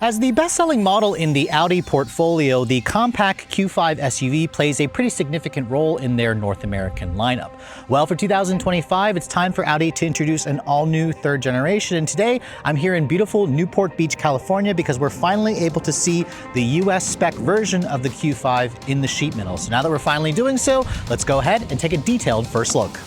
As the best-selling model in the Audi portfolio, the compact Q5 SUV plays a pretty significant role in their North American lineup. Well, for 2025, it's time for Audi to introduce an all-new third generation, and today I'm here in beautiful Newport Beach, California, because we're finally able to see the US spec version of the Q5 in the sheet metal. So now that we're finally doing so, let's go ahead and take a detailed first look.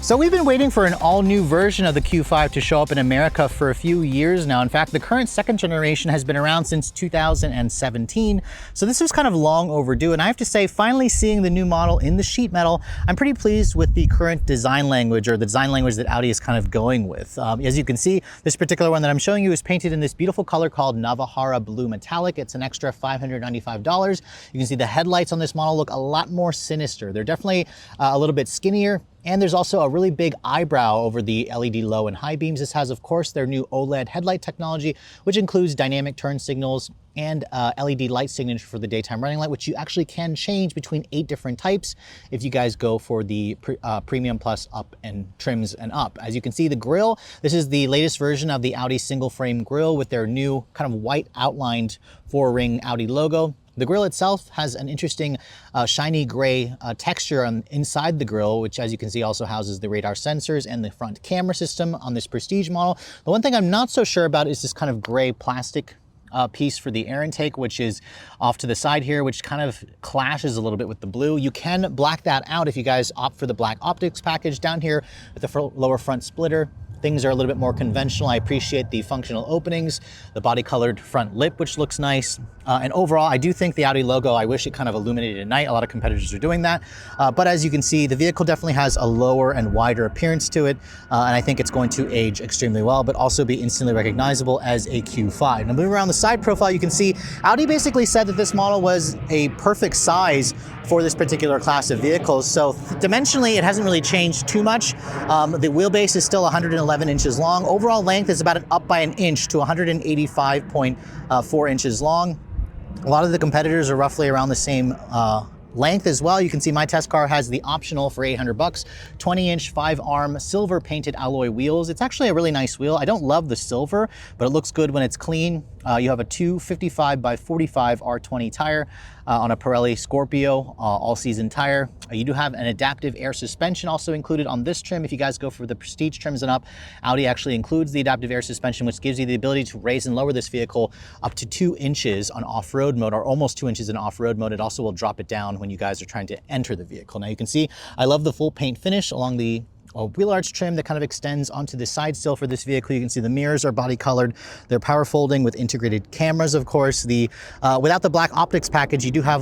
So we've been waiting for an all-new version of the Q5 to show up in America for a few years now. In fact, the current second generation has been around since 2017, so this was kind of long overdue. And I have to say, finally seeing the new model in the sheet metal, I'm pretty pleased with the current design language, or the design language that Audi is kind of going with. As you can see, this particular one that I'm showing you is painted in this beautiful color called Navajara Blue Metallic. It's an extra $595. You can see the headlights on this model look a lot more sinister. They're definitely a little bit skinnier. And there's also a really big eyebrow over the LED low and high beams. This has, of course, their new OLED headlight technology, which includes dynamic turn signals and LED light signature for the daytime running light, which you actually can change between 8 different types if you guys go for the Premium Plus up and trims and up. As you can see, the grille, this is the latest version of the Audi single frame grille with their new kind of white outlined 4-ring Audi logo. The grille itself has an interesting shiny gray texture inside the grille, which, as you can see, also houses the radar sensors and the front camera system on this Prestige model. The one thing I'm not so sure about is this kind of gray plastic piece for the air intake, which is off to the side here, which kind of clashes a little bit with the blue. You can black that out if you guys opt for the black optics package down here with the lower front splitter. Things are a little bit more conventional. I appreciate the functional openings, the body colored front lip, which looks nice. And overall, I do think the Audi logo, I wish it kind of illuminated at night. A lot of competitors are doing that. But as you can see, the vehicle definitely has a lower and wider appearance to it. And I think it's going to age extremely well, but also be instantly recognizable as a Q5. Now moving around the side profile, you can see Audi basically said that this model was a perfect size for this particular class of vehicles. So dimensionally, it hasn't really changed too much. The wheelbase is still 111 inches long. Overall length is about up by an inch to 185.4 inches long. A lot of the competitors are roughly around the same length as well. You can see my test car has the optional for $800, 20-inch 5-arm silver painted alloy wheels. It's actually a really nice wheel. I don't love the silver, but it looks good when it's clean. You have a 255 by 45 R20 tire on a Pirelli Scorpio all-season tire. You do have an adaptive air suspension also included on this trim. If you guys go for the Prestige trims and up, Audi actually includes the adaptive air suspension, which gives you the ability to raise and lower this vehicle up to 2 inches on off-road mode, or almost 2 inches in off-road mode. It also will drop it down when you guys are trying to enter the vehicle. Now you can see I love the full paint finish along the wheel arch trim that kind of extends onto the side sill for this vehicle. You can see the mirrors are body colored. They're power folding with integrated cameras, of course. Without the black optics package, you do have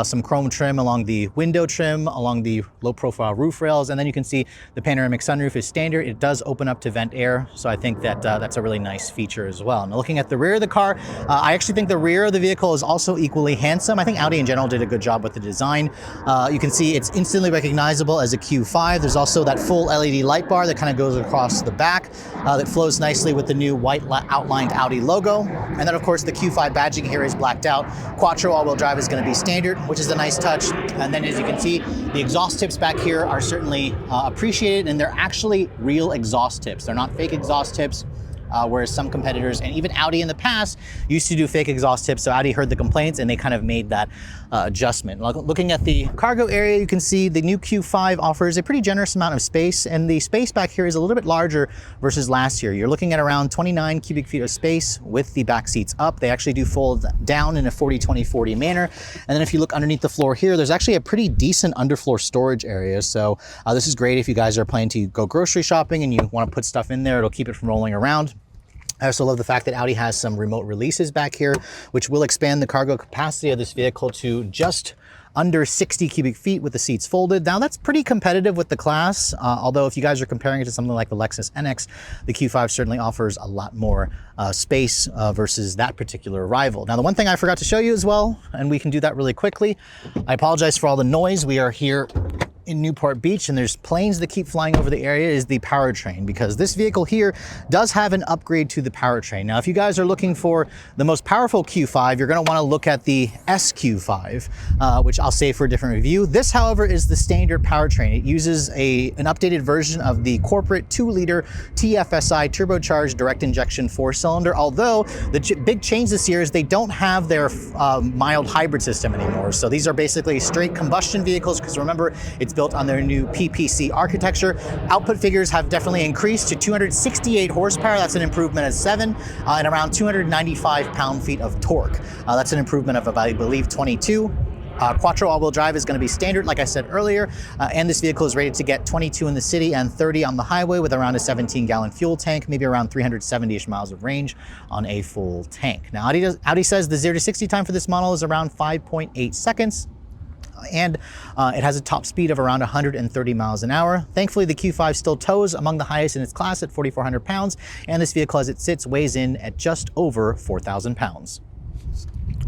some chrome trim along the window trim, along the low profile roof rails. And then you can see the panoramic sunroof is standard. It does open up to vent air. So I think that that's a really nice feature as well. Now looking at the rear of the car, I actually think the rear of the vehicle is also equally handsome. I think Audi in general did a good job with the design. You can see it's instantly recognizable as a Q5. There's also that full LED light bar that kind of goes across the back that flows nicely with the new white outlined Audi logo. And then of course the Q5 badging here is blacked out. Quattro all-wheel drive is going to be standard, which is a nice touch. And then as you can see, the exhaust tips back here are certainly appreciated, and they're actually real exhaust tips. They're not fake exhaust tips. Whereas some competitors, and even Audi in the past, used to do fake exhaust tips. So Audi heard the complaints and they kind of made that adjustment. Looking at the cargo area, you can see the new Q5 offers a pretty generous amount of space, and the space back here is a little bit larger versus last year. You're looking at around 29 cubic feet of space with the back seats up. They actually do fold down in a 40-20-40 manner. And then if you look underneath the floor here, there's actually a pretty decent underfloor storage area. So this is great if you guys are planning to go grocery shopping and you want to put stuff in there. It'll keep it from rolling around. I also love the fact that Audi has some remote releases back here, which will expand the cargo capacity of this vehicle to just under 60 cubic feet with the seats folded. Now that's pretty competitive with the class, although if you guys are comparing it to something like the Lexus NX, the Q5 certainly offers a lot more space versus that particular rival. Now the one thing I forgot to show you as well, and we can do that really quickly, I apologize for all the noise. We are here in Newport Beach and there's planes that keep flying over the area is the Powertrain, because this vehicle here does have an upgrade to the Powertrain. Now, if you guys are looking for the most powerful Q5, you're going to want to look at the SQ5, which I'll save for a different review. This, however, is the standard Powertrain. It uses an updated version of the corporate 2-liter TFSI turbocharged direct injection 4-cylinder, although the big change this year is they don't have their mild hybrid system anymore. So these are basically straight combustion vehicles, because remember, it's built on their new PPC architecture. Output figures have definitely increased to 268 horsepower. That's an improvement of 7, and around 295 pound-feet of torque. That's an improvement of, I believe, 22. Quattro all-wheel drive is going to be standard, like I said earlier, and this vehicle is rated to get 22 in the city and 30 on the highway with around a 17-gallon fuel tank, maybe around 370-ish miles of range on a full tank. Now, Audi says the 0 to 60 time for this model is around 5.8 seconds. And it has a top speed of around 130 miles an hour. Thankfully, the Q5 still tows among the highest in its class at 4,400 pounds, and this vehicle as it sits weighs in at just over 4,000 pounds.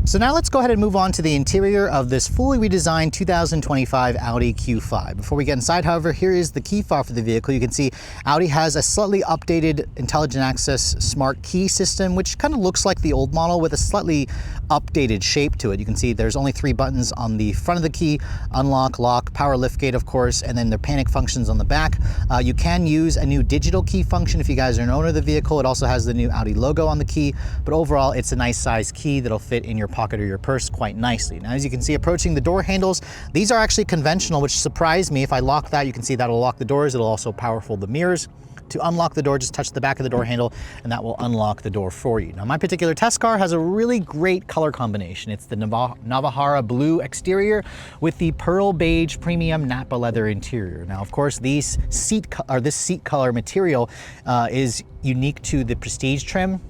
So now let's go ahead and move on to the interior of this fully redesigned 2025 Audi Q5. Before we get inside, however, here is the key fob for the vehicle. You can see Audi has a slightly updated intelligent access smart key system, which kind of looks like the old model with a slightly updated shape to it. You can see there's only 3 buttons on the front of the key: unlock, lock, power liftgate, of course, and then the panic functions on the back. You can use a new digital key function if you guys are an owner of the vehicle. It also has the new Audi logo on the key, but overall, it's a nice size key that'll fit in your pocket or your purse quite nicely. Now, as you can see, approaching the door handles, these are actually conventional, which surprised me. If I lock that, you can see that'll lock the doors. It'll also powerful the mirrors. To unlock the door, just touch the back of the door handle and that will unlock the door for you. Now, my particular test car has a really great color combination. It's the Navajara blue exterior with the pearl beige premium Napa leather interior. Now, of course, this seat color material is unique to the Prestige trim.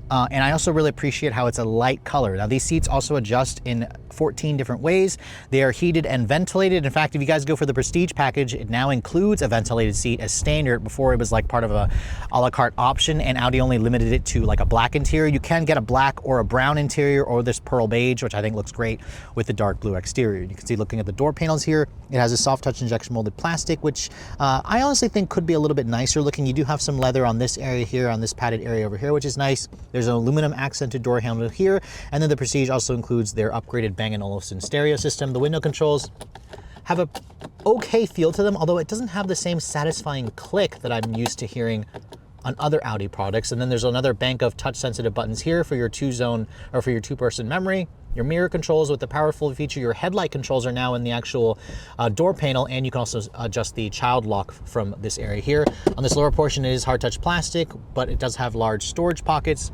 And I also really appreciate how it's a light color. Now, these seats also adjust in 14 different ways. They are heated and ventilated. In fact, if you guys go for the Prestige package, it now includes a ventilated seat as standard. Before, it was like part of a la carte option, and Audi only limited it to like a black interior. You can get a black or a brown interior, or this pearl beige, which I think looks great with the dark blue exterior. You can see, looking at the door panels here, it has a soft touch injection molded plastic, which I honestly think could be a little bit nicer looking. You do have some leather on this area here, on this padded area over here, which is nice. There's an aluminum accented door handle here, and then the Prestige also includes their upgraded Bang & Olufsen stereo system. The window controls have a okay feel to them, although it doesn't have the same satisfying click that I'm used to hearing on other Audi products. And then there's another bank of touch sensitive buttons here for your 2-zone or for your 2-person memory. Your mirror controls with the powerful feature. Your headlight controls are now in the actual door panel, and you can also adjust the child lock from this area here. On this lower portion, it is hard touch plastic, but it does have large storage pockets.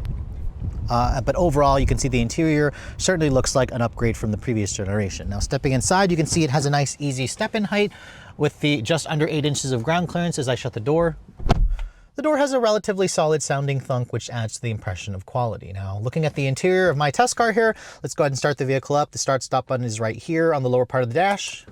But overall, you can see the interior certainly looks like an upgrade from the previous generation. Now, stepping inside, you can see it has a nice easy step-in height with the just under 8 inches of ground clearance as I shut the door. The door has a relatively solid sounding thunk, which adds to the impression of quality. Now, looking at the interior of my test car here, let's go ahead and start the vehicle up. The start-stop button is right here on the lower part of the dash.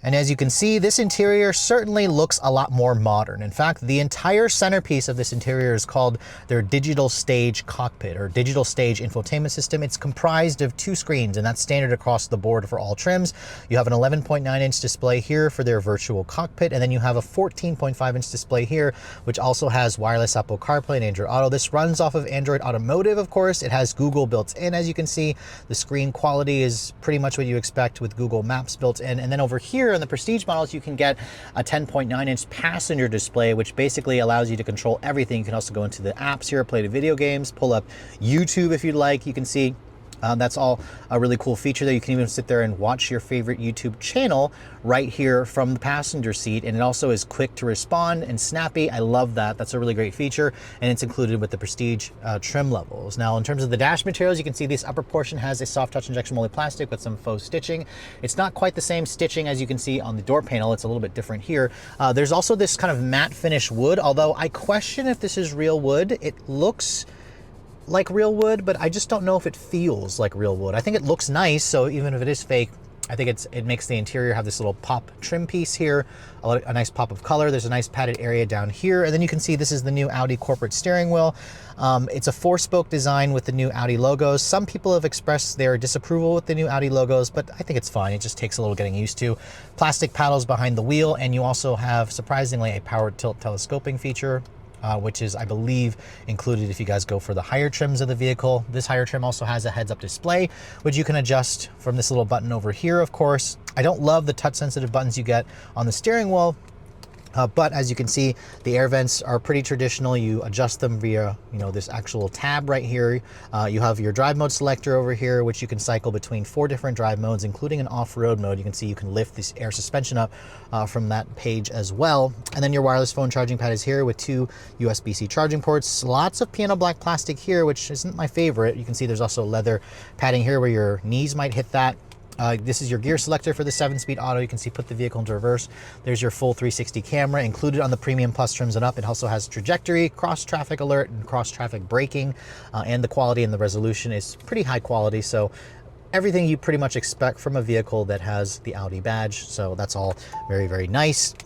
And as you can see, this interior certainly looks a lot more modern. In fact, the entire centerpiece of this interior is called their digital stage cockpit, or digital stage infotainment system. It's comprised of 2 screens, and that's standard across the board for all trims. You have an 11.9-inch display here for their virtual cockpit, and then you have a 14.5-inch display here, which also has wireless Apple CarPlay and Android Auto. This runs off of Android Automotive, of course. It has Google built in. As you can see, the screen quality is pretty much what you expect with Google Maps built in. And then over here in the Prestige models, you can get a 10.9-inch passenger display, which basically allows you to control everything. You can also go into the apps here, play the video games, pull up YouTube if you'd like. You can see that's all a really cool feature there. You can even sit there and watch your favorite YouTube channel right here from the passenger seat, and it also is quick to respond and snappy. I love that. That's a really great feature, and it's included with the Prestige trim levels. Now, in terms of the dash materials, you can see this upper portion has a soft touch injection molded plastic with some faux stitching. It's not quite the same stitching as you can see on the door panel. It's a little bit different here. There's also this kind of matte finish wood, although I question if this is real wood. It looks like real wood, but I just don't know if it feels like real wood. I think it looks nice, so even if it is fake, I think it makes the interior have this little pop trim piece here, a nice pop of color. There's a nice padded area down here. And then you can see this is the new Audi corporate steering wheel. It's a 4-spoke design with the new Audi logos. Some people have expressed their disapproval with the new Audi logos, but I think it's fine. It just takes a little getting used to. Plastic paddles behind the wheel, and you also have, surprisingly, a power tilt telescoping feature, which is, I believe, included if you guys go for the higher trims of the vehicle. This higher trim also has a heads-up display, which you can adjust from this little button over here, of course. I don't love the touch-sensitive buttons you get on the steering wheel, but as you can see, the air vents are pretty traditional. You adjust them via, this actual tab right here. You have your drive mode selector over here, which you can cycle between 4 different drive modes, including an off-road mode. You can see you can lift this air suspension up from that page as well. And then your wireless phone charging pad is here with 2 USB-C charging ports. Lots of piano black plastic here, which isn't my favorite. You can see there's also leather padding here where your knees might hit that. This is your gear selector for the 7-speed auto. You can see put the vehicle into reverse. There's your full 360 camera included on the Premium Plus trims and up. It also has trajectory, cross traffic alert, and cross traffic braking. And the quality and the resolution is pretty high quality. So everything you pretty much expect from a vehicle that has the Audi badge. So that's all very, very nice.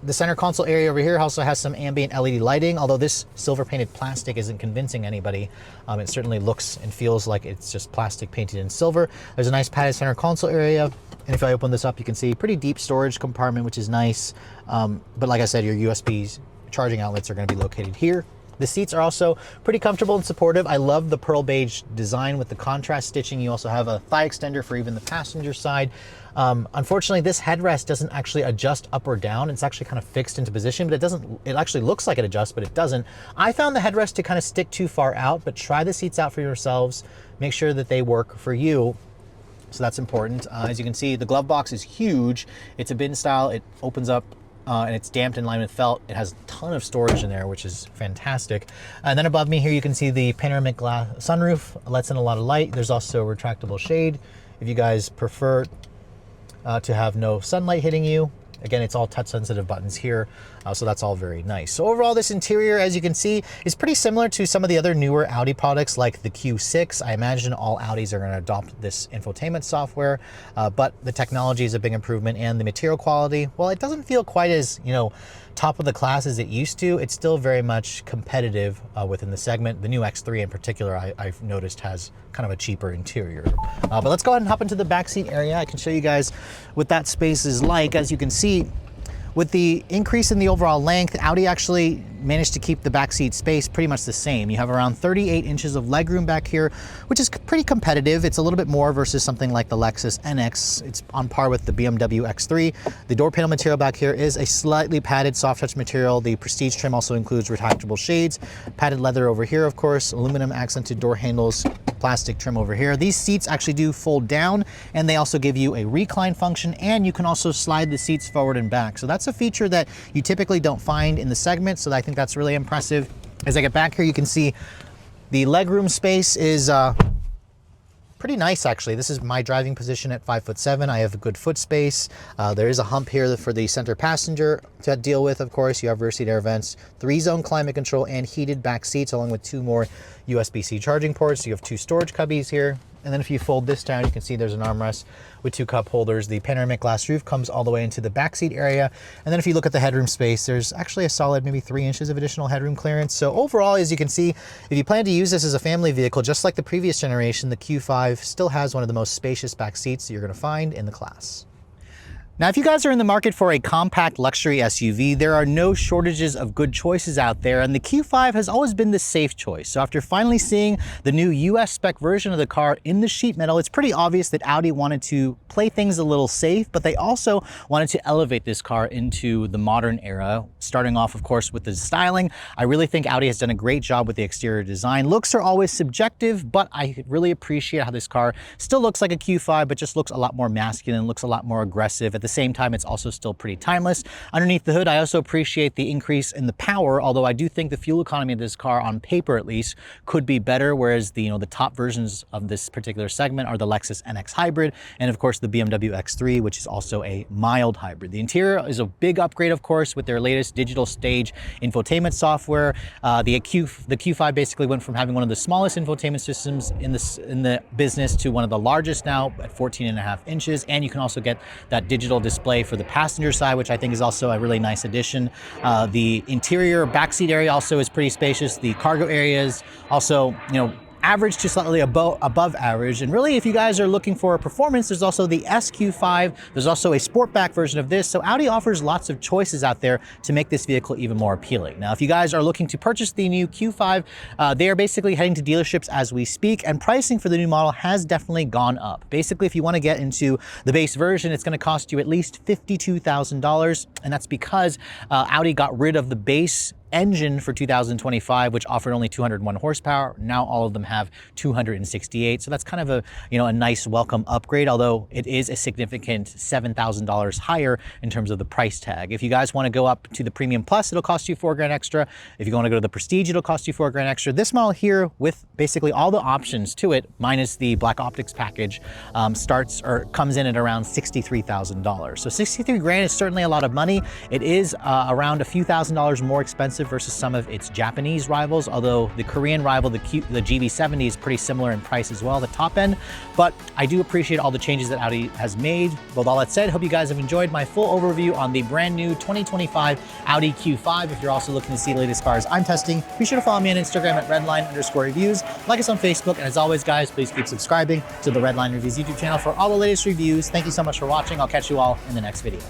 The center console area over here also has some ambient LED lighting, although this silver painted plastic isn't convincing anybody. It certainly looks and feels like it's just plastic painted in silver. There's a nice padded center console area. And if I open this up, you can see pretty deep storage compartment, which is nice. But like I said, your USB charging outlets are going to be located here. The seats are also pretty comfortable and supportive. I love the pearl beige design with the contrast stitching. You also have a thigh extender for even the passenger side. Unfortunately, this headrest doesn't actually adjust up or down. It's actually kind of fixed into position, but it actually looks like it adjusts, but it doesn't. I found the headrest to kind of stick too far out, but try the seats out for yourselves. Make sure that they work for you. So that's important. As you can see, the glove box is huge. It's a bin style. It opens up and it's damped in line with felt. It has a ton of storage in there, which is fantastic. And then above me here, you can see the panoramic glass sunroof. Lets in a lot of light. There's also a retractable shade if you guys prefer to have no sunlight hitting you. Again, it's all touch sensitive buttons here, so that's all very nice. So overall, this interior, as you can see, is pretty similar to some of the other newer Audi products like the Q6. I imagine all Audis are going to adopt this infotainment software, but the technology is a big improvement, and the material quality, well, it doesn't feel quite as, top of the class as it used to. It's still very much competitive within the segment. The new X3 in particular, I've noticed, has kind of a cheaper interior. But let's go ahead and hop into the backseat area. I can show you guys what that space is like. As you can see, with the increase in the overall length, Audi actually managed to keep the backseat space pretty much the same. You have around 38 inches of legroom back here, which is pretty competitive. It's a little bit more versus something like the Lexus NX. It's on par with the BMW X3. The door panel material back here is a slightly padded soft touch material. The Prestige trim also includes retractable shades, padded leather over here, of course, aluminum accented door handles, plastic trim over here. These seats actually do fold down, and they also give you a recline function, and you can also slide the seats forward and back. So that's a feature that you typically don't find in the segment, so I think that's really impressive. As I get back here, you can see the legroom space is pretty nice, actually. This is my driving position at 5'7". I have a good foot space. There is a hump here for the center passenger to deal with, of course. You have rear seat air vents, 3-zone climate control, and heated back seats, along with 2 more USB-C charging ports. You have 2 storage cubbies here. And then if you fold this down, you can see there's an armrest with 2 cup holders. The panoramic glass roof comes all the way into the backseat area. And then if you look at the headroom space, there's actually a solid maybe 3 inches of additional headroom clearance. So overall, as you can see, if you plan to use this as a family vehicle, just like the previous generation, the Q5 still has one of the most spacious back seats that you're going to find in the class. Now, if you guys are in the market for a compact luxury SUV, there are no shortages of good choices out there, and the Q5 has always been the safe choice. So after finally seeing the new US spec version of the car in the sheet metal, it's pretty obvious that Audi wanted to play things a little safe, but they also wanted to elevate this car into the modern era, starting off, of course, with the styling. I really think Audi has done a great job with the exterior design. Looks are always subjective, but I really appreciate how this car still looks like a Q5, but just looks a lot more masculine, looks a lot more aggressive. At the same time, it's also still pretty timeless. Underneath the hood, I also appreciate the increase in the power, although I do think the fuel economy of this car, on paper at least, could be better, whereas the, the top versions of this particular segment are the Lexus NX Hybrid, and of course the BMW X3, which is also a mild hybrid. The interior is a big upgrade, of course, with their latest digital stage infotainment software. The Q5 basically went from having one of the smallest infotainment systems in the business to one of the largest now at 14.5 inches, and you can also get that digital display for the passenger side, which I think is also a really nice addition. The interior backseat area also is pretty spacious. The cargo areas also, average to slightly above average. And really, if you guys are looking for performance, there's also the SQ5. There's also a sportback version of this. So Audi offers lots of choices out there to make this vehicle even more appealing. Now, if you guys are looking to purchase the new Q5, they are basically heading to dealerships as we speak, and pricing for the new model has definitely gone up. Basically, if you want to get into the base version, it's going to cost you at least $52,000, and that's because Audi got rid of the base engine for 2025, which offered only 201 horsepower. Now all of them have 268. So that's kind of a nice welcome upgrade, although it is a significant $7,000 higher in terms of the price tag. If you guys want to go up to the Premium Plus, it'll cost you $4,000 extra. If you want to go to the Prestige, it'll cost you $4,000 extra. This model here, with basically all the options to it, minus the black optics package, comes in at around $63,000. So 63 grand is certainly a lot of money. It is around a few $1,000s more expensive versus some of its Japanese rivals, although the Korean rival, the GV70, is pretty similar in price as well, the top end. But I do appreciate all the changes that Audi has made. With all that said, hope you guys have enjoyed my full overview on the brand new 2025 Audi Q5. If you're also looking to see the latest cars I'm testing, be sure to follow me on Instagram at redline_reviews. Like us on Facebook, and as always, guys, please keep subscribing to the Redline Reviews YouTube channel for all the latest reviews. Thank you so much for watching. I'll catch you all in the next video.